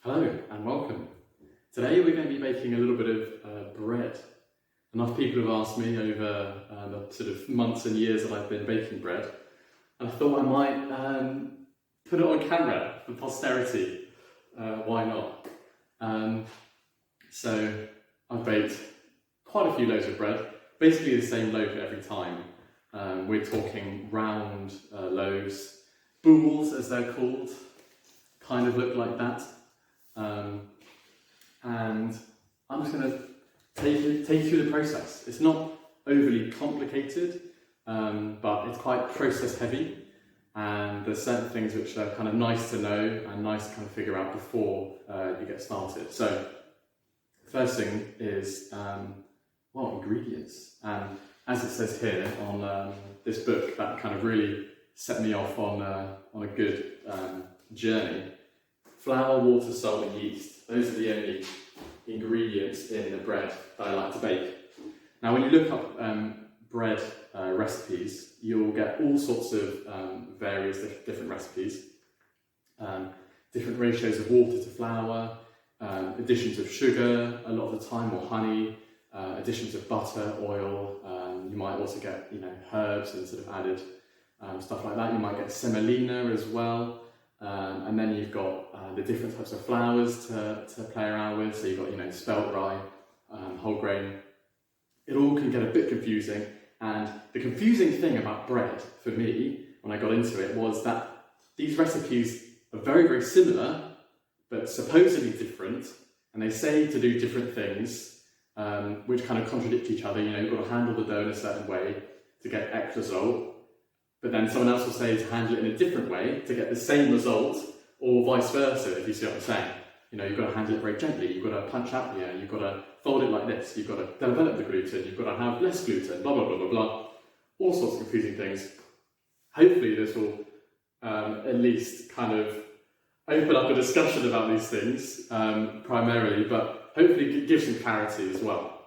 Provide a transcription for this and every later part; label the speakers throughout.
Speaker 1: Hello and welcome. Today we're going to be baking a little bit of bread. Enough people have asked me over the sort of months and years that I've been baking bread, and I thought I might put it on camera for posterity. Why not? So I've baked quite a few loaves of bread, basically the same loaf every time. We're talking round loaves, boules as they're called, kind of look like that. And I'm just going to take you through the process. It's not overly complicated, but it's quite process heavy, and there's certain things which are kind of nice to know and nice to kind of figure out before you get started. So the first thing is, ingredients. And as it says here on this book, that kind of really set me off on a good journey. Flour, water, salt and yeast. Those are the only ingredients in the bread that I like to bake. Now when you look up bread recipes, you'll get all sorts of various different recipes. Different ratios of water to flour, additions of sugar a lot of the time, or honey, additions of butter, oil. You might also get herbs and sort of added stuff like that. You might get semolina as well. And then you've got the different types of flours to play around with. So you've got spelt rye, whole grain. It all can get a bit confusing. And the confusing thing about bread for me when I got into it was that these recipes are very, very similar, but supposedly different. And they say to do different things, which kind of contradict each other. You've got to handle the dough in a certain way to get X result. But then someone else will say to handle it in a different way to get the same result, or vice versa, if you see what I'm saying. You've got to handle it very gently, you've got to punch out the air, you've got to fold it like this, you've got to develop the gluten, you've got to have less gluten, blah, blah, blah, blah, blah. All sorts of confusing things. Hopefully this will at least kind of open up a discussion about these things, primarily, but hopefully give some clarity as well.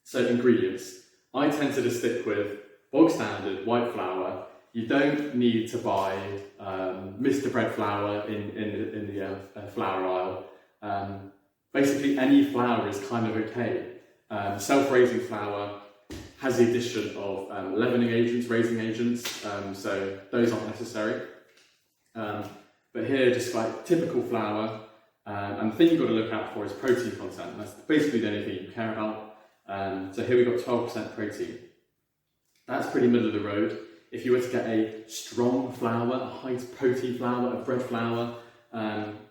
Speaker 1: So ingredients. I tend to just stick with bog standard white flour. You don't need to buy Mr. Bread flour in the flour aisle. Basically, any flour is kind of okay. Self-raising flour has the addition of leavening agents, raising agents, so those aren't necessary. But here, just like typical flour, and the thing you've got to look out for is protein content. That's basically the only thing you care about. So here we've got 12% protein. That's pretty middle of the road. If you were to get a strong flour, a high protein flour, a bread flour,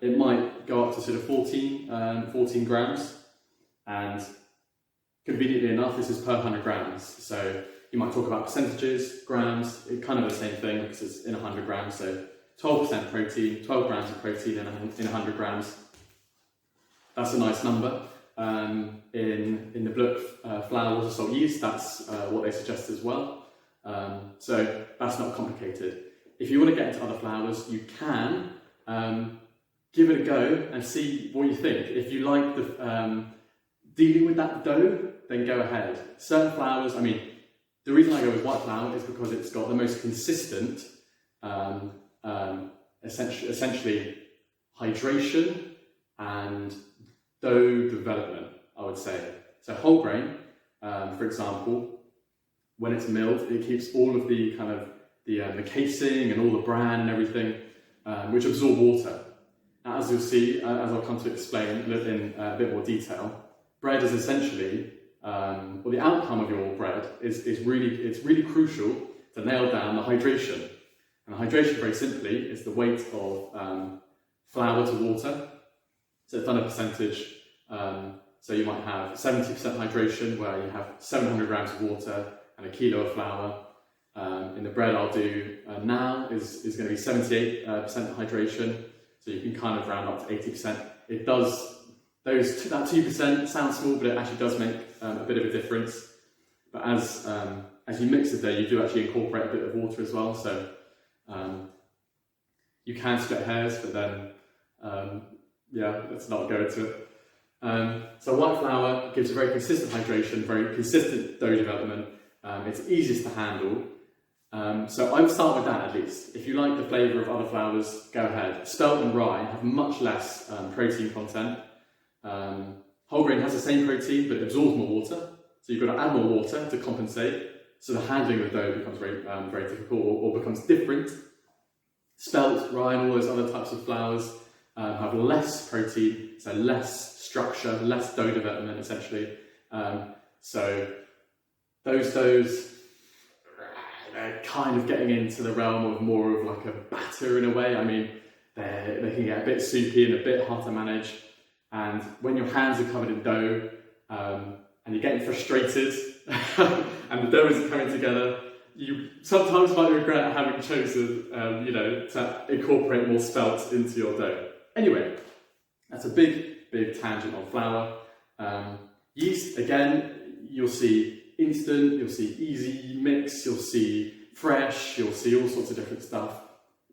Speaker 1: it might go up to sort of 14 grams. And conveniently enough, this is per 100 grams. So you might talk about percentages, grams, it's kind of the same thing because it's in 100 grams. So 12% protein, 12 grams of protein in 100 grams. That's a nice number. In the book, flour, water, salt, yeast, that's what they suggest as well. So that's not complicated. If you want to get into other flours, you can give it a go and see what you think. If you like the dealing with that dough, then go ahead. Certain flours, the reason I go with white flour is because it's got the most consistent, essentially hydration and dough development, I would say. So whole grain, for example, when it's milled, it keeps all of the kind of the casing and all the bran and everything, which absorb water. Now, as you'll see, as I'll come to explain in a bit more detail, bread is essentially, the outcome of your bread is really crucial to nail down the hydration. And the hydration, very simply, is the weight of flour to water. So it's done a percentage. So you might have 70% hydration, where you have 700 grams of water and a kilo of flour. In the bread I'll do now is going to be 78% hydration, so you can kind of round up to 80%. It does, that 2% sounds small, but it actually does make a bit of a difference. But as you mix the dough, you do actually incorporate a bit of water as well, so you can split hairs, but then let's not go into it. So white flour gives a very consistent hydration, very consistent dough development. It's easiest to handle. So I would start with that at least. If you like the flavour of other flours, go ahead. Spelt and rye have much less protein content. Whole grain has the same protein, but it absorbs more water. So you've got to add more water to compensate. So the handling of the dough becomes very difficult or becomes different. Spelt, rye, and all those other types of flours have less protein, so less structure, less dough development essentially. So those doughs, they're kind of getting into the realm of more of like a batter in a way. I mean, they can get a bit soupy and a bit hard to manage. And when your hands are covered in dough and you're getting frustrated and the dough isn't coming together, you sometimes might regret having chosen, to incorporate more spelt into your dough. Anyway, that's a big tangent on flour. Yeast, again, you'll see instant, you'll see easy mix, you'll see fresh, you'll see all sorts of different stuff.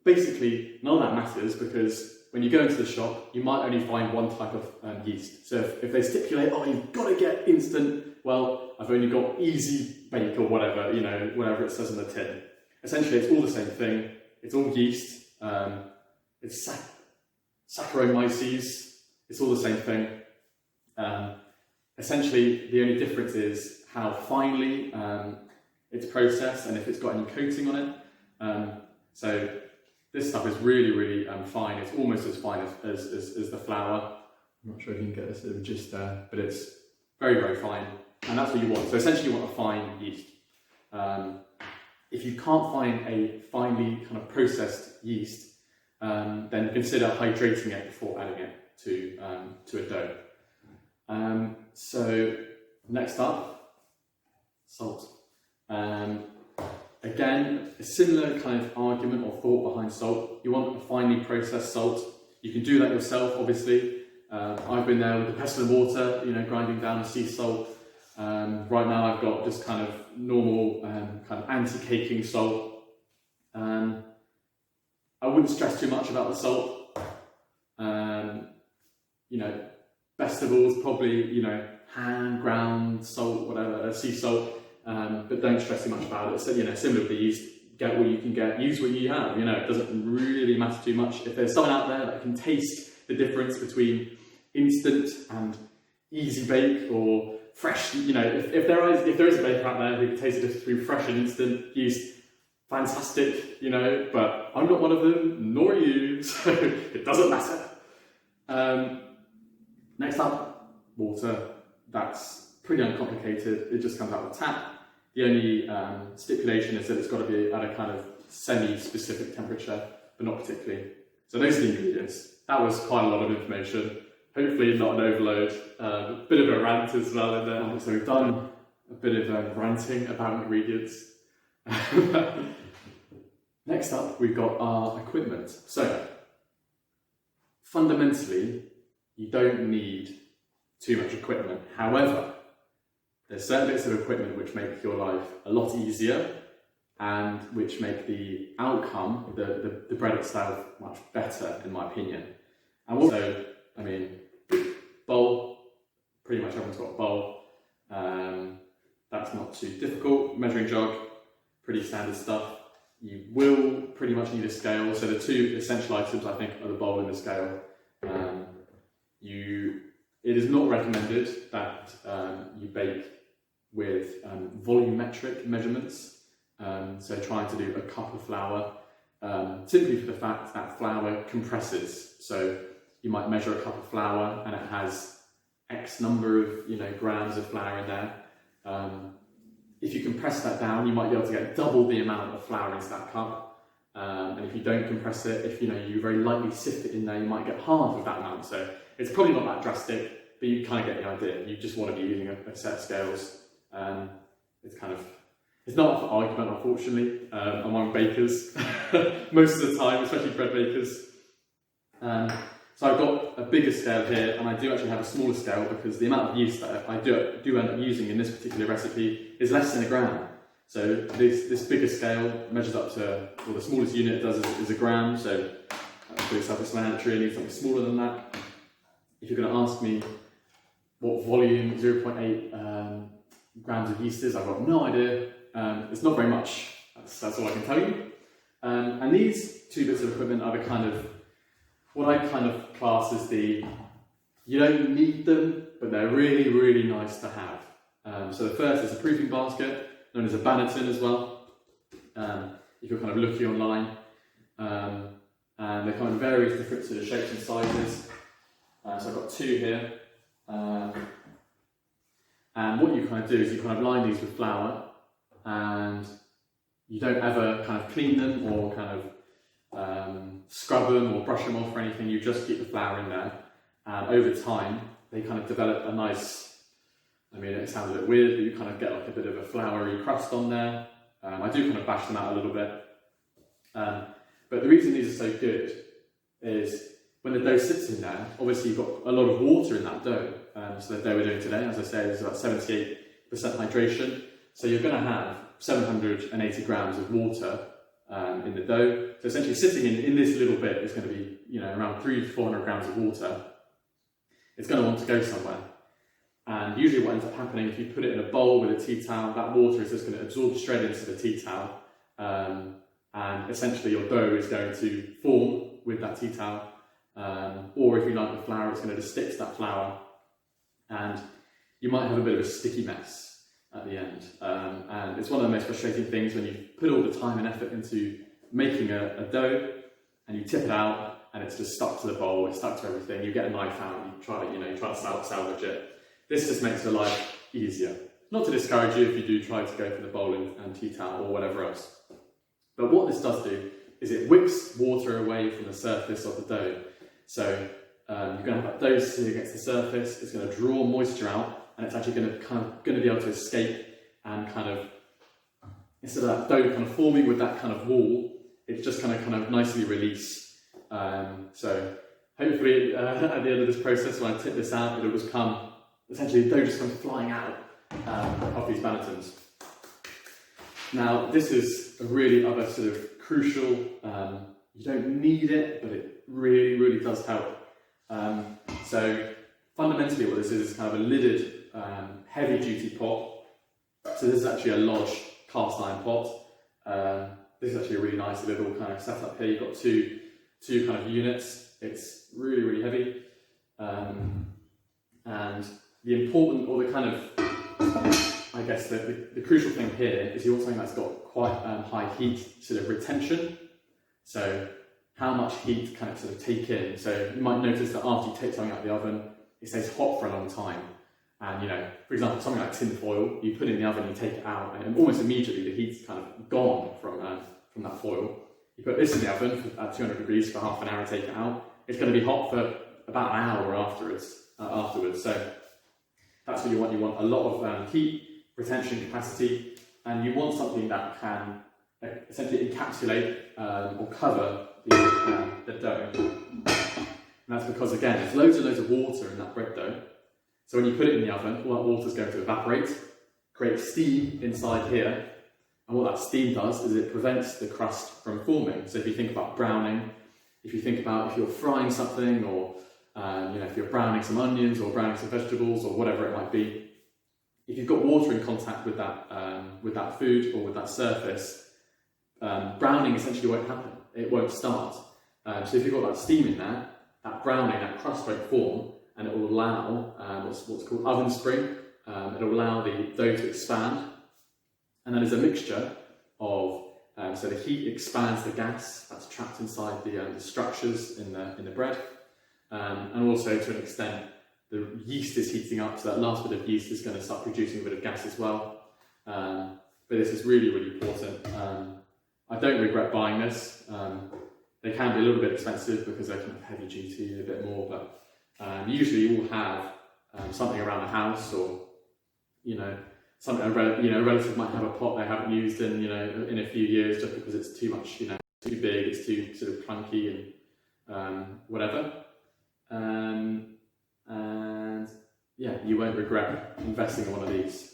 Speaker 1: Basically, none of that matters because when you go into the shop, you might only find one type of yeast. So if they stipulate, oh, you've got to get instant, well, I've only got easy bake or whatever, whatever it says on the tin. Essentially, it's all the same thing. It's all yeast. It's Saccharomyces. It's all the same thing. Essentially, the only difference is how finely it's processed and if it's got any coating on it. So this stuff is really fine. It's almost as fine as the flour. I'm not sure if you can get this gist there, but it's very fine. And that's what you want. So essentially you want a fine yeast. If you can't find a finely kind of processed yeast, then consider hydrating it before adding it to a dough. So next up, salt. Again, a similar kind of argument or thought behind salt. You want a finely processed salt. You can do that yourself, obviously. I've been there with the pestle and water, grinding down a sea salt. Right now I've got just kind of normal kind of anti-caking salt. I wouldn't stress too much about the salt. Best of all is probably, hand ground salt, whatever, sea salt. But don't stress too much about it. So, similar with the yeast, get what you can get, use what you have. It doesn't really matter too much. If there's someone out there that can taste the difference between instant and easy bake or fresh, if there is a baker out there who can taste the difference between fresh and instant yeast, fantastic, but I'm not one of them, nor are you, so it doesn't matter. Next up, water. That's pretty uncomplicated. It just comes out of the tap. The only stipulation is that it's got to be at a kind of semi-specific temperature, but not particularly. So those are the ingredients. That was quite a lot of information. Hopefully not an overload. A bit of a rant as well in there. So we've done a bit of ranting about ingredients. Next up, we've got our equipment. So fundamentally, you don't need too much equipment. However, there's certain bits of equipment which make your life a lot easier and which make the outcome, the bread itself, much better, in my opinion. And also, bowl, pretty much everyone's got a bowl. That's not too difficult. Measuring jug, pretty standard stuff. You will pretty much need a scale. So the two essential items, I think, are the bowl and the scale. It is not recommended that you bake with volumetric measurements. So trying to do a cup of flour, simply for the fact that flour compresses. So you might measure a cup of flour and it has X number of grams of flour in there. If you compress that down, you might be able to get double the amount of flour into that cup. And if you don't compress it, if you very lightly sift it in there, you might get half of that amount. So it's probably not that drastic, but you kind of get the idea. You just want to be using a set of scales. It's not up for argument, unfortunately, among bakers most of the time, especially bread bakers. So I've got a bigger scale here, and I do actually have a smaller scale because the amount of yeast that I do end up using in this particular recipe is less than a gram. So this bigger scale measures up to, well, the smallest unit it does is a gram, so that's pretty self-explanatory. I need something smaller than that. If you're going to ask me what volume 0.8 grams of yeast is, I've got no idea. It's not very much. That's all I can tell you. And these two bits of equipment are the kind of, what I kind of class as the, you don't need them, but they're really, really nice to have. So the first is a proofing basket, known as a Banneton as well. If you're kind of looking online. And they come in various different sort of shapes and sizes. So I've got two here. And what you kind of do is you kind of line these with flour, and you don't ever kind of clean them or kind of scrub them or brush them off or anything. You just keep the flour in there, and over time they kind of develop a nice, I mean, it sounds a bit weird, but you kind of get like a bit of a floury crust on there. I do kind of bash them out a little bit. But the reason these are so good is when the dough sits in there, obviously you've got a lot of water in that dough. So the dough we're doing today, as I said, is about 78% hydration. So you're going to have 780 grams of water in the dough. So essentially sitting in this little bit is going to be, around 300 to 400 grams of water. It's going to want to go somewhere. And usually what ends up happening, if you put it in a bowl with a tea towel, that water is just going to absorb straight into the tea towel. And essentially your dough is going to form with that tea towel. Or if you like the flour, it's going to just stick to that flour. And you might have a bit of a sticky mess at the end. And it's one of the most frustrating things when you put all the time and effort into making a dough and you tip it out and it's just stuck to the bowl, it's stuck to everything. You get a knife out and you try to salvage it. This just makes your life easier. Not to discourage you if you do try to go for the bowl and tea towel or whatever else. But what this does do is it wicks water away from the surface of the dough. So you're going to have that dough sitting against the surface, it's going to draw moisture out, and it's actually going to be able to escape and kind of, instead of that dough kind of forming with that kind of wall, it's just kind of nicely release. So hopefully at the end of this process, when I tip this out, it'll just come, essentially the dough just comes flying out of these bannetons. Now this is a really other sort of crucial, you don't need it, but it really, really does help. So fundamentally what this is kind of a lidded, heavy duty pot. So this is actually a Lodge cast iron pot. This is actually a really nice little kind of setup here. You've got two kind of units. It's really, really heavy. And the important, or the kind of, I guess the crucial thing here is you want something that's got quite high heat sort of retention. So how much heat can it sort of take in? So you might notice that after you take something out of the oven, it stays hot for a long time. And for example, something like tin foil, you put it in the oven, you take it out, and almost immediately the heat's kind of gone from that foil. You put this in the oven at 200 degrees for half an hour and take it out. It's going to be hot for about an hour afterwards. So that's what you want. You want a lot of heat retention capacity, and you want something that can essentially encapsulate or cover the dough. And that's because, again, there's loads and loads of water in that bread dough. So when you put it in the oven, all that water is going to evaporate, create steam inside here, and what that steam does is it prevents the crust from forming. So if you think about browning, if you think about if you're frying something, or if you're browning some onions or browning some vegetables or whatever it might be, if you've got water in contact with that food or with that surface, browning essentially won't happen. It won't start. So if you've got that steam in there, that browning, that crust won't form, and it will allow what's called oven spring. It will allow the dough to expand, and then there's a mixture of so the heat expands the gas that's trapped inside the structures in the bread, and also to an extent the yeast is heating up, so that last bit of yeast is going to start producing a bit of gas as well. But this is really, really important. I don't regret buying this. They can be a little bit expensive because they're kind of heavy duty, a bit more, but usually you will have something around the house, or something a relative might have a pot they haven't used in a few years, just because it's too much, too big, it's too sort of clunky and whatever. And yeah, you won't regret investing in one of these.